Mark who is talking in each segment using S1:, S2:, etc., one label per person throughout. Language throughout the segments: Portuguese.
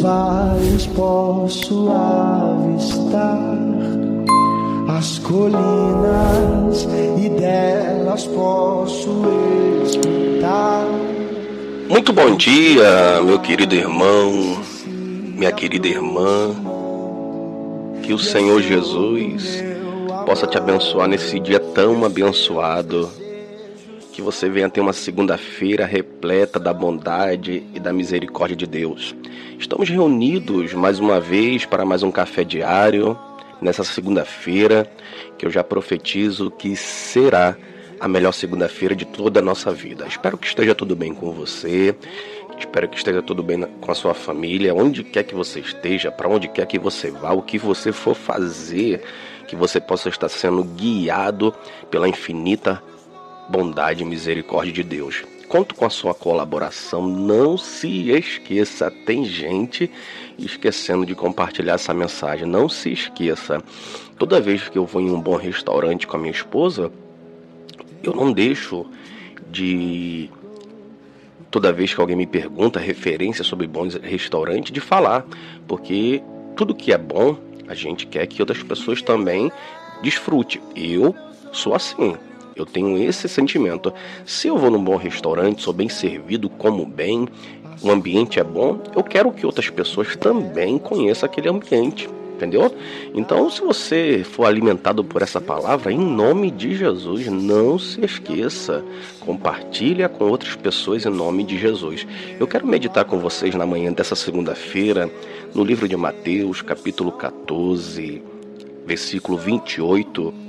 S1: vales posso avistar as colinas e delas posso escutar.
S2: Muito bom dia, meu querido irmão, minha querida irmã. Que o Senhor Jesus possa te abençoar nesse dia tão abençoado. Que você venha ter uma segunda-feira repleta da bondade e da misericórdia de Deus. Estamos reunidos mais uma vez para mais um café diário, nessa segunda-feira, que eu já profetizo que será a melhor segunda-feira de toda a nossa vida. Espero que esteja tudo bem com você, espero que esteja tudo bem com a sua família, onde quer que você esteja, para onde quer que você vá, o que você for fazer, que você possa estar sendo guiado pela infinita bondade e misericórdia de Deus. Conto com a sua colaboração, não se esqueça, tem gente esquecendo de compartilhar essa mensagem, não se esqueça. Toda vez que eu vou em um bom restaurante com a minha esposa, eu não deixo de, toda vez que alguém me pergunta referência sobre bons restaurantes, de falar, porque tudo que é bom, a gente quer que outras pessoas também desfrutem. Eu sou assim. Eu tenho esse sentimento. Se eu vou num bom restaurante, sou bem servido, como bem, o ambiente é bom, eu quero que outras pessoas também conheçam aquele ambiente, entendeu? Então, se você for alimentado por essa palavra, em nome de Jesus, não se esqueça, compartilha com outras pessoas em nome de Jesus. Eu quero meditar com vocês na manhã dessa segunda-feira, no livro de Mateus, capítulo 14, versículo 28,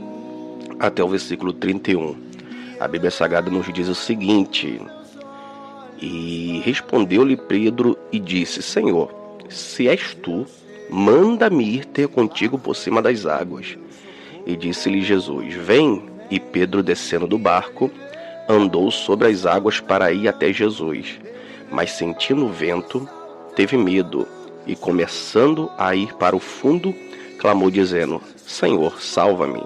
S2: até o versículo 31. A Bíblia Sagrada nos diz o seguinte: E respondeu-lhe Pedro e disse: Senhor, se és tu, manda-me ir ter contigo por cima das águas. E disse-lhe Jesus: Vem. E Pedro, descendo do barco, andou sobre as águas para ir até Jesus. Mas sentindo o vento, teve medo, e começando a ir para o fundo, clamou dizendo: Senhor, salva-me.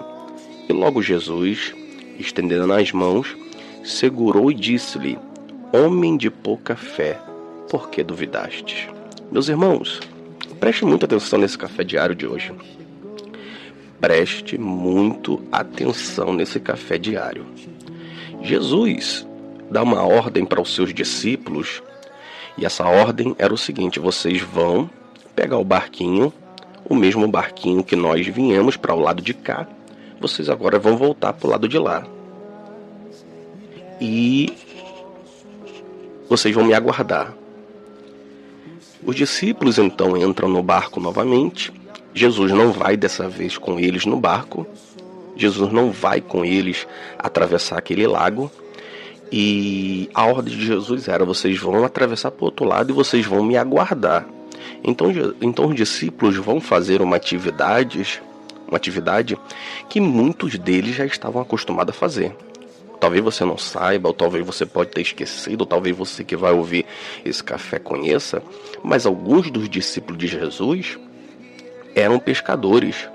S2: E logo Jesus, estendendo as mãos, segurou e disse-lhe: Homem de pouca fé, por que duvidaste? Meus irmãos, preste muita atenção nesse café diário de hoje. Preste muito atenção nesse café diário. Jesus dá uma ordem para os seus discípulos, e essa ordem era o seguinte: vocês vão pegar o barquinho, o mesmo barquinho que nós viemos para o lado de cá, vocês agora vão voltar para o lado de lá. E vocês vão me aguardar. Os discípulos então entram no barco novamente. Jesus não vai dessa vez com eles no barco. Jesus não vai com eles atravessar aquele lago. E a ordem de Jesus era: vocês vão atravessar para o outro lado e vocês vão me aguardar. Então os discípulos vão fazer uma atividade que muitos deles já estavam acostumados a fazer. Talvez você não saiba, ou talvez você pode ter esquecido, ou talvez você que vai ouvir esse café conheça, mas alguns dos discípulos de Jesus eram pescadores,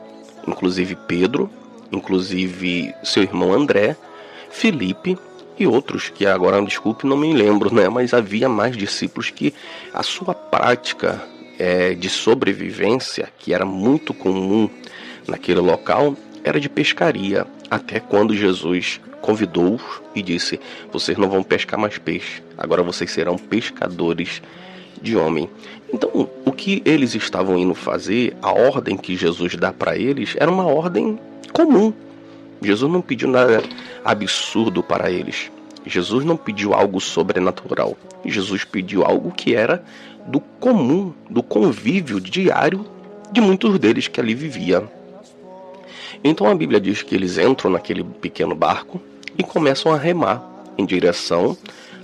S2: inclusive Pedro, inclusive seu irmão André, Felipe e outros que agora, desculpe, não me lembro, né? Mas havia mais discípulos que a sua prática de sobrevivência, que era muito comum naquele local, era de pescaria, até quando Jesus convidou-os e disse: vocês não vão pescar mais peixe, agora vocês serão pescadores de homem. Então, o que eles estavam indo fazer, a ordem que Jesus dá para eles, era uma ordem comum. Jesus não pediu nada absurdo para eles. Jesus não pediu algo sobrenatural. Jesus pediu algo que era do comum, do convívio diário de muitos deles que ali viviam. Então a Bíblia diz que eles entram naquele pequeno barco e começam a remar em direção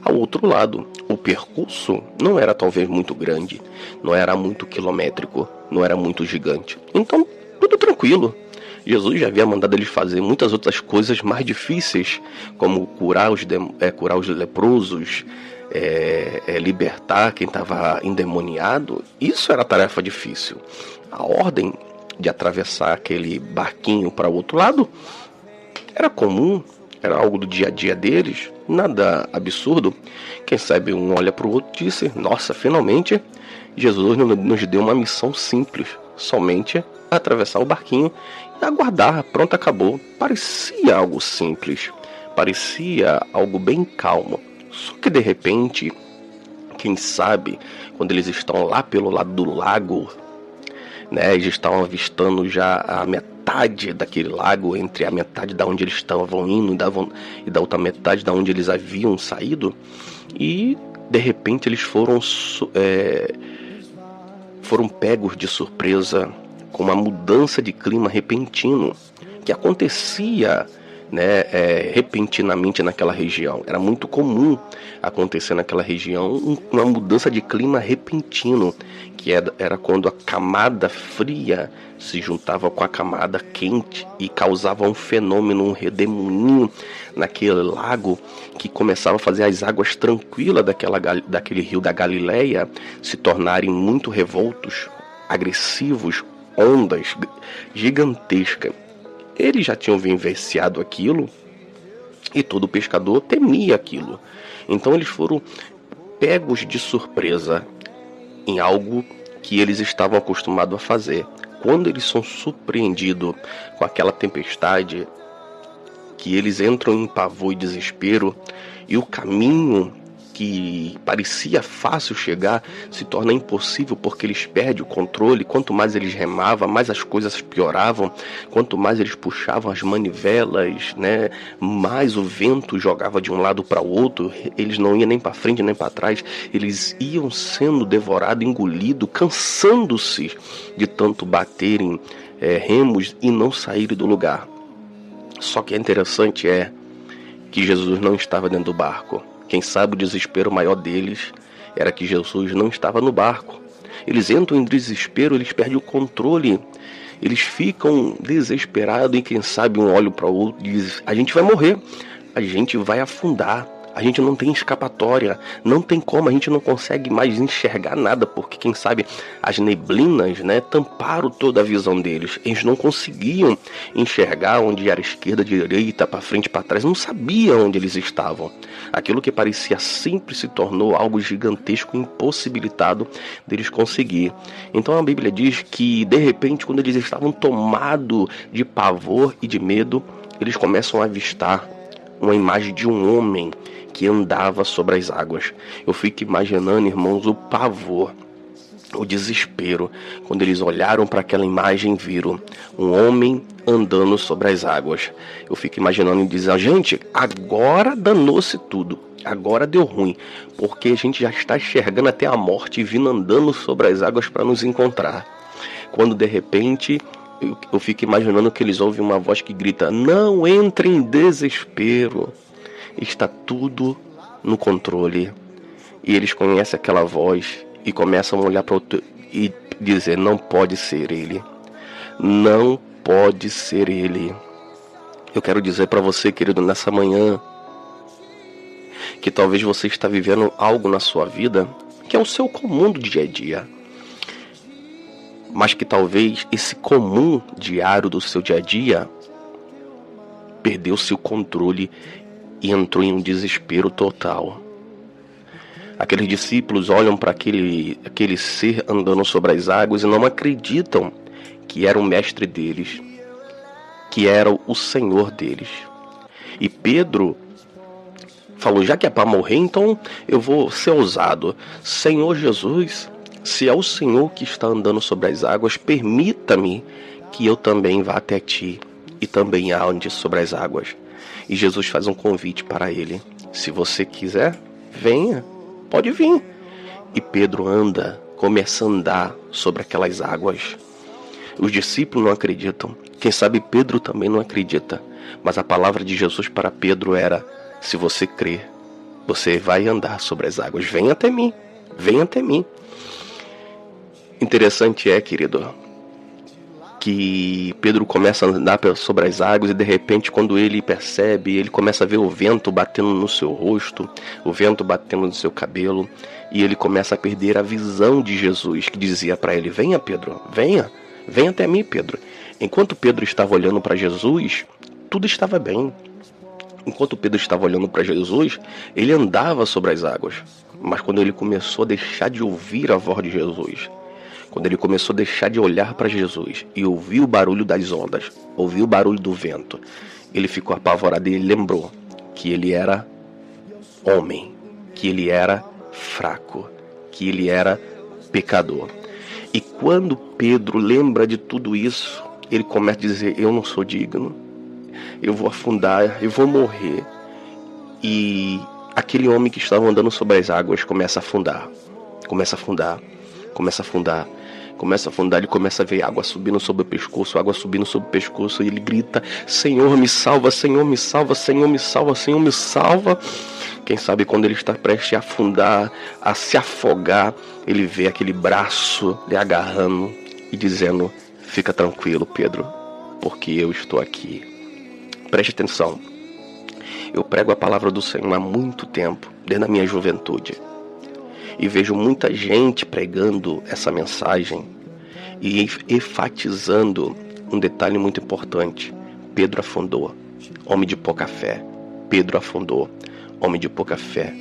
S2: ao outro lado. O percurso não era talvez muito grande, não era muito quilométrico, não era muito gigante. Então, tudo tranquilo. Jesus já havia mandado eles fazer muitas outras coisas mais difíceis, como curar os leprosos, libertar quem estava endemoniado. Isso era tarefa difícil. A ordem de atravessar aquele barquinho para o outro lado era comum, era algo do dia a dia deles, nada absurdo. Quem sabe um olha para o outro e disse: nossa, finalmente Jesus nos deu uma missão simples, somente atravessar o barquinho e aguardar. Pronto, acabou. Parecia algo simples, parecia algo bem calmo. Só que de repente, quem sabe, quando eles estão lá pelo lado do lago, né, eles estavam avistando já a metade daquele lago, entre a metade da onde eles estavam indo e da outra metade da onde eles haviam saído, e de repente eles foram pegos de surpresa com uma mudança de clima repentino que acontecia, né, repentinamente naquela região. Era muito comum acontecer naquela região uma mudança de clima repentino, que era quando a camada fria se juntava com a camada quente e causava um fenômeno, um redemoinho naquele lago, que começava a fazer as águas tranquilas daquele rio da Galileia se tornarem muito revoltos, agressivos, ondas gigantescas. Eles já tinham vivenciado aquilo e todo pescador temia aquilo. Então eles foram pegos de surpresa em algo que eles estavam acostumados a fazer. Quando eles são surpreendidos com aquela tempestade, que eles entram em pavor e desespero, e o caminho que parecia fácil chegar se torna impossível, porque eles perdem o controle. Quanto mais eles remavam, mais as coisas pioravam. Quanto mais eles puxavam as manivelas, né, mais o vento jogava de um lado para o outro. Eles não iam nem para frente nem para trás. Eles iam sendo devorados, engolidos, cansando-se de tanto baterem remos e não saírem do lugar. Só que é interessante que Jesus não estava dentro do barco. Quem sabe o desespero maior deles era que Jesus não estava no barco. Eles entram em desespero, eles perdem o controle, eles ficam desesperados e quem sabe um olha para o outro e diz: a gente vai morrer, a gente vai afundar, a gente não tem escapatória, não tem como, a gente não consegue mais enxergar nada, porque quem sabe as neblinas, né, tamparam toda a visão deles. Eles não conseguiam enxergar onde era esquerda, direita, para frente, para trás, não sabiam onde eles estavam. Aquilo que parecia simples se tornou algo gigantesco, impossibilitado deles conseguir. Então a Bíblia diz que de repente, quando eles estavam tomados de pavor e de medo, eles começam a avistar uma imagem de um homem que andava sobre as águas. Eu fico imaginando, irmãos, o pavor, o desespero, quando eles olharam para aquela imagem e viram um homem andando sobre as águas. Eu fico imaginando e dizendo: gente, agora danou-se tudo, agora deu ruim, porque a gente já está enxergando até a morte vindo andando sobre as águas para nos encontrar. Quando de repente eu fico imaginando que eles ouvem uma voz que grita: não entre em desespero, está tudo no controle. E eles conhecem aquela voz e começam a olhar para outro e dizer: não pode ser ele, não pode ser ele. Eu quero dizer para você, querido, nessa manhã, que talvez você está vivendo algo na sua vida que é o seu comum do dia a dia, mas que talvez esse comum diário do seu dia a dia perdeu seu controle e entrou em um desespero total. Aqueles discípulos olham para aquele ser andando sobre as águas e não acreditam que era o mestre deles, que era o Senhor deles. E Pedro falou: já que é para morrer, então eu vou ser ousado. Senhor Jesus, se é o Senhor que está andando sobre as águas, permita-me que eu também vá até ti e também ande sobre as águas. E Jesus faz um convite para ele: se você quiser, venha, pode vir. E Pedro começa a andar sobre aquelas águas. Os discípulos não acreditam. Quem sabe Pedro também não acredita. Mas a palavra de Jesus para Pedro era: se você crer, você vai andar sobre as águas. Vem até mim, vem até mim. Interessante querido, que Pedro começa a andar sobre as águas e de repente, quando ele percebe, ele começa a ver o vento batendo no seu rosto, o vento batendo no seu cabelo, e ele começa a perder a visão de Jesus, que dizia para ele: venha Pedro, venha até mim Pedro. Enquanto Pedro estava olhando para Jesus, tudo estava bem. Enquanto Pedro estava olhando para Jesus, ele andava sobre as águas. mas quando ele começou a deixar de ouvir a voz de Jesus, quando ele começou a deixar de olhar para Jesus e ouvir o barulho das ondas, ouvir o barulho do vento, ele ficou apavorado e ele lembrou que ele era homem, que ele era fraco, que ele era pecador. E quando Pedro lembra de tudo isso, ele começa a dizer: eu não sou digno, eu vou afundar, eu vou morrer. E aquele homem que estava andando sobre as águas começa a afundar, começa a afundar, começa a afundar, começa a afundar. Ele começa a ver água subindo sobre o pescoço, água subindo sobre o pescoço, e ele grita: Senhor, me salva, Senhor, me salva, Senhor, me salva, Senhor, me salva. Quem sabe quando ele está prestes a afundar, a se afogar, ele vê aquele braço lhe agarrando e dizendo: fica tranquilo, Pedro, porque eu estou aqui. Preste atenção. Eu prego a palavra do Senhor há muito tempo, desde a minha juventude. E vejo muita gente pregando essa mensagem e enfatizando um detalhe muito importante. Pedro afundou, homem de pouca fé. Pedro afundou, homem de pouca fé.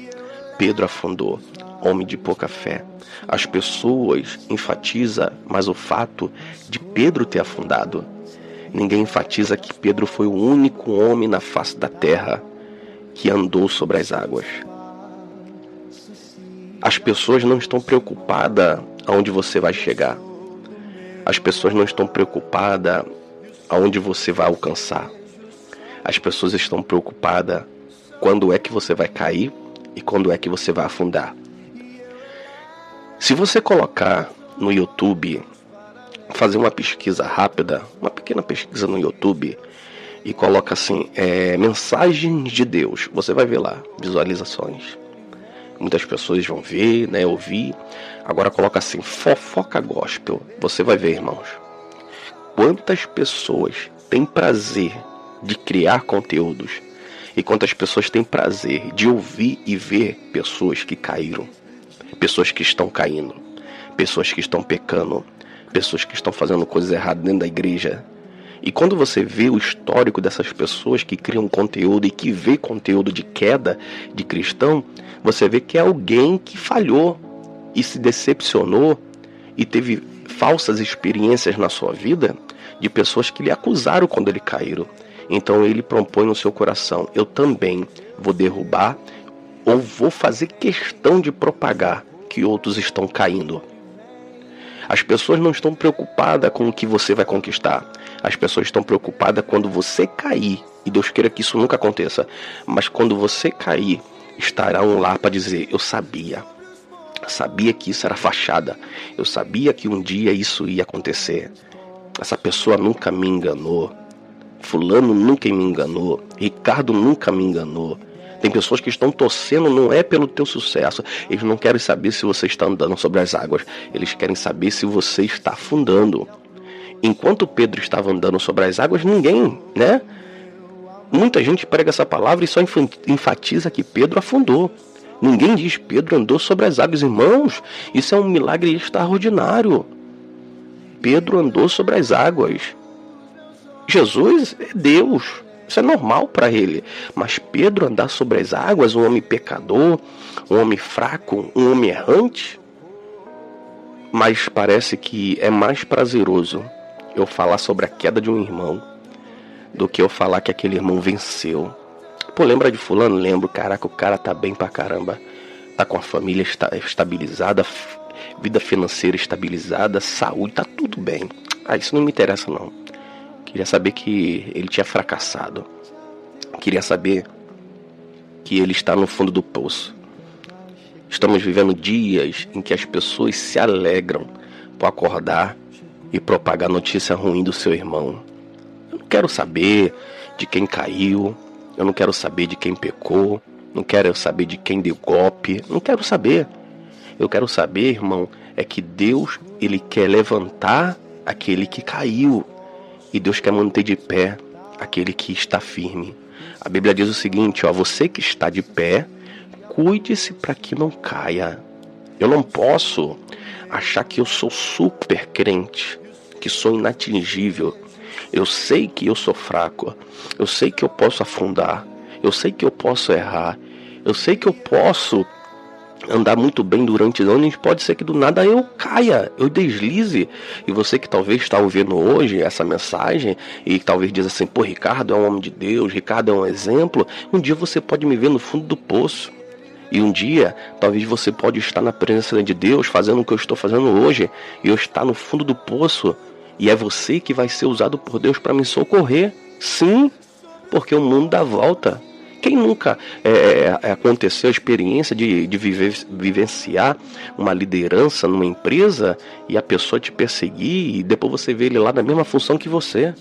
S2: Pedro afundou, homem de pouca fé. As pessoas enfatizam mais o fato de Pedro ter afundado. Ninguém enfatiza que Pedro foi o único homem na face da terra que andou sobre as águas. As pessoas não estão preocupadas aonde você vai chegar. As pessoas não estão preocupadas aonde você vai alcançar. As pessoas estão preocupadas quando é que você vai cair e quando é que você vai afundar. Se você colocar no YouTube, fazer uma pesquisa rápida, uma pequena pesquisa no YouTube, e coloca assim, mensagens de Deus, você vai ver lá, visualizações. Muitas pessoas vão ver, né, ouvir. Agora coloca assim, fofoca gospel, você vai ver, irmãos. Quantas pessoas têm prazer de criar conteúdos e quantas pessoas têm prazer de ouvir e ver pessoas que caíram, pessoas que estão caindo, pessoas que estão pecando, pessoas que estão fazendo coisas erradas dentro da igreja. E quando você vê o histórico dessas pessoas que criam conteúdo e que vê conteúdo de queda de cristão, você vê que é alguém que falhou e se decepcionou e teve falsas experiências na sua vida de pessoas que lhe acusaram quando ele caíram. Então ele propõe no seu coração: eu também vou derrubar ou vou fazer questão de propagar que outros estão caindo. As pessoas não estão preocupadas com o que você vai conquistar. As pessoas estão preocupadas quando você cair. E Deus queira que isso nunca aconteça. Mas quando você cair, estará um lá para dizer: eu sabia. Sabia que isso era fachada. Eu sabia que um dia isso ia acontecer. Essa pessoa nunca me enganou. Fulano nunca me enganou. Ricardo nunca me enganou. Tem pessoas que estão torcendo, não é pelo teu sucesso. Eles não querem saber se você está andando sobre as águas. Eles querem saber se você está afundando. Enquanto Pedro estava andando sobre as águas, ninguém, né? Muita gente prega essa palavra e só enfatiza que Pedro afundou. Ninguém diz Pedro andou sobre as águas. Irmãos, isso é um milagre extraordinário. Pedro andou sobre as águas. Jesus é Deus. Isso é normal para ele. Mas Pedro andar sobre as águas, um homem pecador, um homem fraco, um homem errante. Mas parece que é mais prazeroso eu falar sobre a queda de um irmão do que eu falar que aquele irmão venceu. Pô, lembra de fulano? Lembro. Caraca, o cara tá bem pra caramba. Tá com a família estabilizada, vida financeira estabilizada, saúde, tá tudo bem. Isso não me interessa não. Queria saber que ele tinha fracassado. Queria saber que ele está no fundo do poço. Estamos vivendo dias em que as pessoas se alegram por acordar e propagar notícia ruim do seu irmão. Eu não quero saber de quem caiu. Eu não quero saber de quem pecou. Não quero saber de quem deu golpe. Não quero saber. Eu quero saber, irmão, é que Deus, Ele quer levantar aquele que caiu. E Deus quer manter de pé aquele que está firme. A Bíblia diz o seguinte, você que está de pé, cuide-se para que não caia. Eu não posso achar que eu sou super crente, que sou inatingível. Eu sei que eu sou fraco. Eu sei que eu posso afundar. Eu sei que eu posso errar. Eu sei que eu posso andar muito bem durante anos, pode ser que do nada eu caia, eu deslize. E você que talvez está ouvindo hoje essa mensagem e talvez diz assim, pô, Ricardo é um homem de Deus, Ricardo é um exemplo, um dia você pode me ver no fundo do poço. E um dia, talvez você pode estar na presença de Deus, fazendo o que eu estou fazendo hoje, e eu estar no fundo do poço, e é você que vai ser usado por Deus para me socorrer. Sim, porque o mundo dá volta. Quem nunca aconteceu a experiência de vivenciar uma liderança numa empresa e a pessoa te perseguir e depois você vê ele lá na mesma função que você?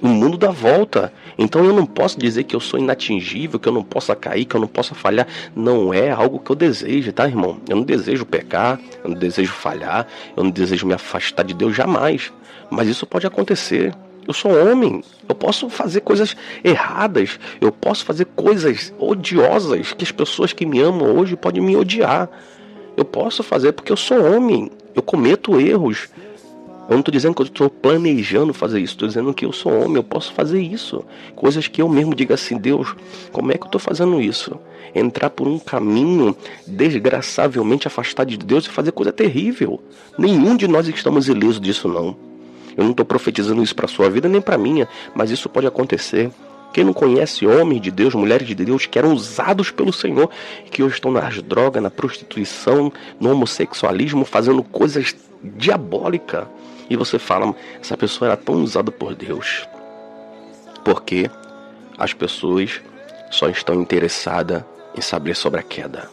S2: O mundo dá volta. Então eu não posso dizer que eu sou inatingível, que eu não possa cair, que eu não possa falhar. Não é algo que eu desejo, tá, irmão? Eu não desejo pecar, eu não desejo falhar, eu não desejo me afastar de Deus jamais. Mas isso pode acontecer. Eu sou homem, eu posso fazer coisas erradas, eu posso fazer coisas odiosas que as pessoas que me amam hoje podem me odiar. Eu posso fazer porque eu sou homem, eu cometo erros. Eu não estou dizendo que eu estou planejando fazer isso, estou dizendo que eu sou homem, eu posso fazer isso. Coisas que eu mesmo digo assim, Deus, como é que eu estou fazendo isso? Entrar por um caminho desgraçavelmente afastado de Deus e fazer coisa terrível. Nenhum de nós estamos ilesos disso, não. Eu não estou profetizando isso para a sua vida nem para a minha, mas isso pode acontecer. Quem não conhece homens de Deus, mulheres de Deus, que eram usados pelo Senhor, que hoje estão nas drogas, na prostituição, no homossexualismo, fazendo coisas diabólicas. E você fala, essa pessoa era tão usada por Deus. Porque as pessoas só estão interessadas em saber sobre a queda.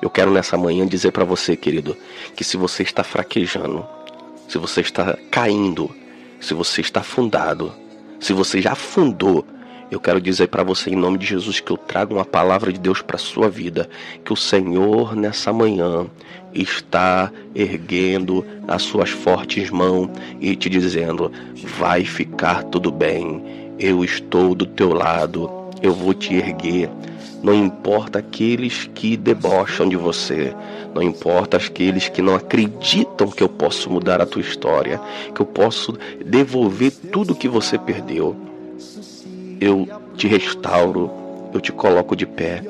S2: Eu quero nessa manhã dizer para você, querido, que se você está fraquejando, se você está caindo, se você está afundado, se você já afundou, eu quero dizer para você em nome de Jesus que eu trago uma palavra de Deus para a sua vida, que o Senhor nessa manhã está erguendo as suas fortes mãos e te dizendo, vai ficar tudo bem, eu estou do teu lado, eu vou te erguer. Não importa aqueles que debocham de você, não importa aqueles que não acreditam que eu posso mudar a tua história, que eu posso devolver tudo que você perdeu. Eu te restauro, eu te coloco de pé,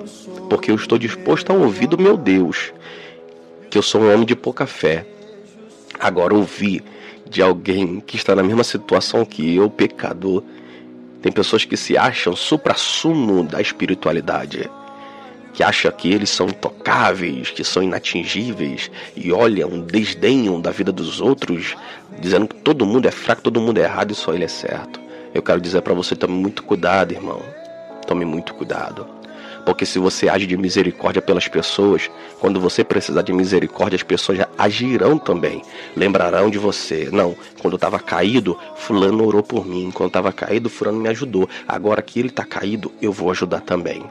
S2: porque eu estou disposto a ouvir do meu Deus, que eu sou um homem de pouca fé. Agora ouvir de alguém que está na mesma situação que eu, pecador. Tem pessoas que se acham supra-sumo da espiritualidade, que acham que eles são intocáveis, que são inatingíveis, e olham, desdenham da vida dos outros, dizendo que todo mundo é fraco, todo mundo é errado e só ele é certo. Eu quero dizer para você, tome muito cuidado, irmão. Tome muito cuidado. Porque se você age de misericórdia pelas pessoas, quando você precisar de misericórdia, as pessoas já agirão também. Lembrarão de você. Não, quando eu estava caído, fulano orou por mim. Quando eu estava caído, fulano me ajudou. Agora que ele está caído, eu vou ajudar também.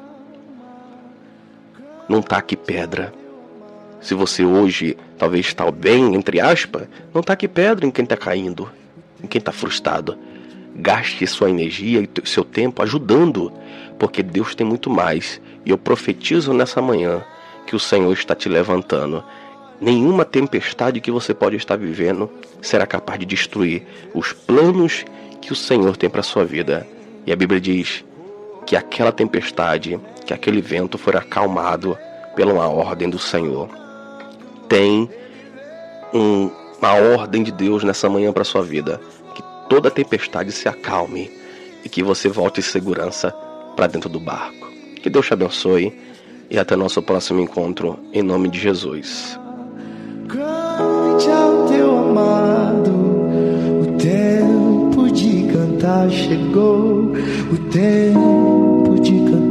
S2: Não taque pedra. Se você hoje talvez está bem, entre aspas, não taque pedra em quem está caindo, em quem está frustrado. Gaste sua energia e seu tempo ajudando, porque Deus tem muito mais. E eu profetizo nessa manhã que o Senhor está te levantando. Nenhuma tempestade que você pode estar vivendo será capaz de destruir os planos que o Senhor tem para a sua vida. E a Bíblia diz que aquela tempestade, que aquele vento foi acalmado pela ordem do Senhor. Tem uma ordem de Deus nessa manhã para a sua vida. Toda tempestade se acalme e que você volte em segurança para dentro do barco. Que Deus te abençoe e até nosso próximo encontro, em nome de Jesus.
S1: Cante ao teu amado, o tempo de cantar chegou, o tempo de cantar.